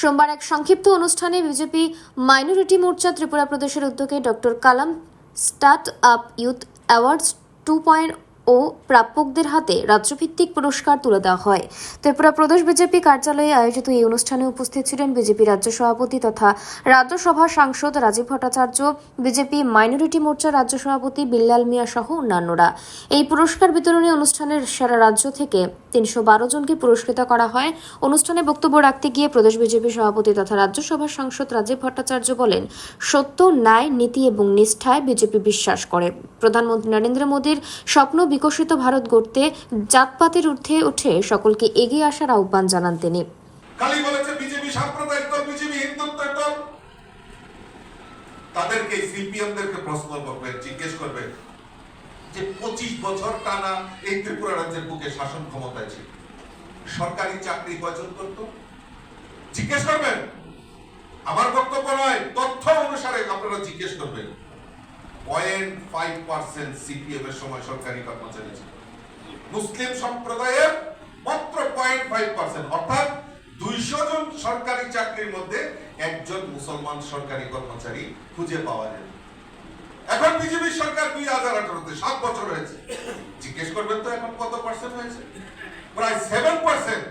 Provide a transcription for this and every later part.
সোমবার এক সংক্ষিপ্ত অনুষ্ঠানে বিজেপি মাইনরিটি মোর্চা ত্রিপুরা প্রদেশের উদ্যোগে ডক্টর কালাম স্টার্ট আপ ইউথ অ্যাওয়ার্ডস 2.0 প্রাপকদের হাতে রাজ্যভিত্তিক পুরস্কার তুলে দেওয়া হয়। ত্রিপুরা প্রদেশ বিজেপি কার্যালয়ে আয়োজিত এই অনুষ্ঠানে উপস্থিত ছিলেন বিজেপি রাজ্য সভাপতি তথা রাজ্যসভার সাংসদ রাজীব ভট্টাচার্য, বিজেপি মাইনরিটি মোর্চা রাজ্য সভাপতি বিল্লাল মিয়া সহ অন্যান্যরা। এই পুরস্কার বিতরণী অনুষ্ঠানের সারা রাজ্য থেকে 312 জনকে পুরস্কৃত করা হয়। অনুষ্ঠানে বক্তব্য রাখতে গিয়ে প্রদেশ বিজেপি সভাপতি তথা রাজ্যসভার সাংসদ রাজীব ভট্টাচার্য বলেন, সত্য, ন্যায়, নীতি এবং নিষ্ঠায় বিজেপি বিশ্বাস করে। প্রধানমন্ত্রী নরেন্দ্র মোদীর স্বপ্ন বিকশিত ভারত গড়তে জাতপাতের ঊর্ধ্বে উঠে সকলকে এগিয়ে আসার আহ্বান জানান তিনি। খালি বলেছে বিজেপি সাম্প্রদায়িক দল, বিজেপি হিন্দুত্বের দল। তাদেরকে সিপিএমদেরকে প্রশ্ন করবেন, জিজ্ঞেস করবেন যে 25 বছর টানা এই ত্রিপুরা রাজ্যের বুকে শাসন ক্ষমতায় ছিল, সরকারি চাকরি কয়জন করত? জিজ্ঞেস করবেন। আমার বক্তব্য নয়, তথ্য অনুসারে আপনারা জিজ্ঞেস করবেন। 0.5% সিপিএম এর সময় সরকারি কর্মচারী ছিল। মুসলিম সম্প্রদায়ের মাত্র 0.5%, অর্থাৎ 200 জন সরকারি চাকরির মধ্যে একজন মুসলমান সরকারি কর্মচারী খুঁজে পাওয়া যায়। এখন বিজেপি সরকার 2018-তে 7 বছর হয়েছে। জিজ্ঞেস করবেন তো এখন কত পার্সেন্ট হয়েছে? প্রায় 7%।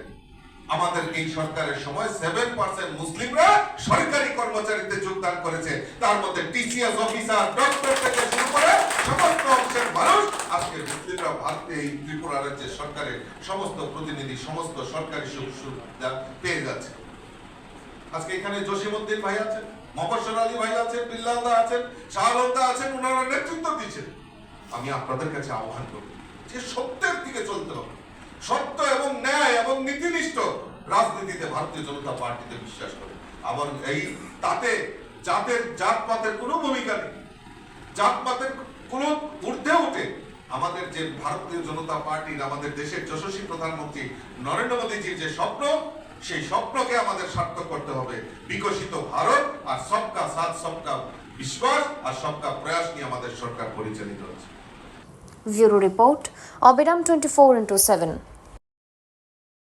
আমাদের এই সরকারের সময় 7% মুসলিমরা সরকারি কর্মচারীতে যোগদান করেছে। তার মধ্যে টিসিএস অফিসার, ডক্টর থেকে শুরু করে সমস্ত অংশের মানুষ আজকে মুসলিমরা ভারতে এই ত্রিপুরা রাজ্যের সরকারের সমস্ত প্রতিনিধি, সমস্ত সরকারি সুবিধা পেয়ে যাচ্ছে। আজকে এখানে জসিমউদ্দিন ভাই আছেন, মফস্বল আলী ভাই আছেন, বিল্লালদা আছেন, শাহলদা আছেন, ওনারা নেতৃত্ব দিচ্ছেন। আমি আপনাদের কাছে আহ্বান করি যে সত্যের দিকে চলতে হবে। সত্য এবং ন্যায় এবং নীতিনিষ্ঠ রাজনীতিতে ভারতীয় জনতা পার্টিতে বিশ্বাস করে। আবার এই তাতে জাতপাতের কোনো ভূমিকা নেই। জাতপাতের কোনো ঊর্ধ্বে উঠে আমাদের যে ভারতীয় জনতা পার্টির, আমাদের দেশের যশস্বী প্রধানমন্ত্রী নরেন্দ্র মোদীজির যে স্বপ্ন, সেই স্বপ্নকে আমাদের সার্থক করতে হবে। বিকশিত ভারত আর সবকা সাথ, সবকা বিশ্বাস আর সবকা প্রয়াস নিয়ে আমাদের সরকার পরিচালিত হচ্ছে। ব্যুরো রিপোর্ট, অবিরাম 24x7।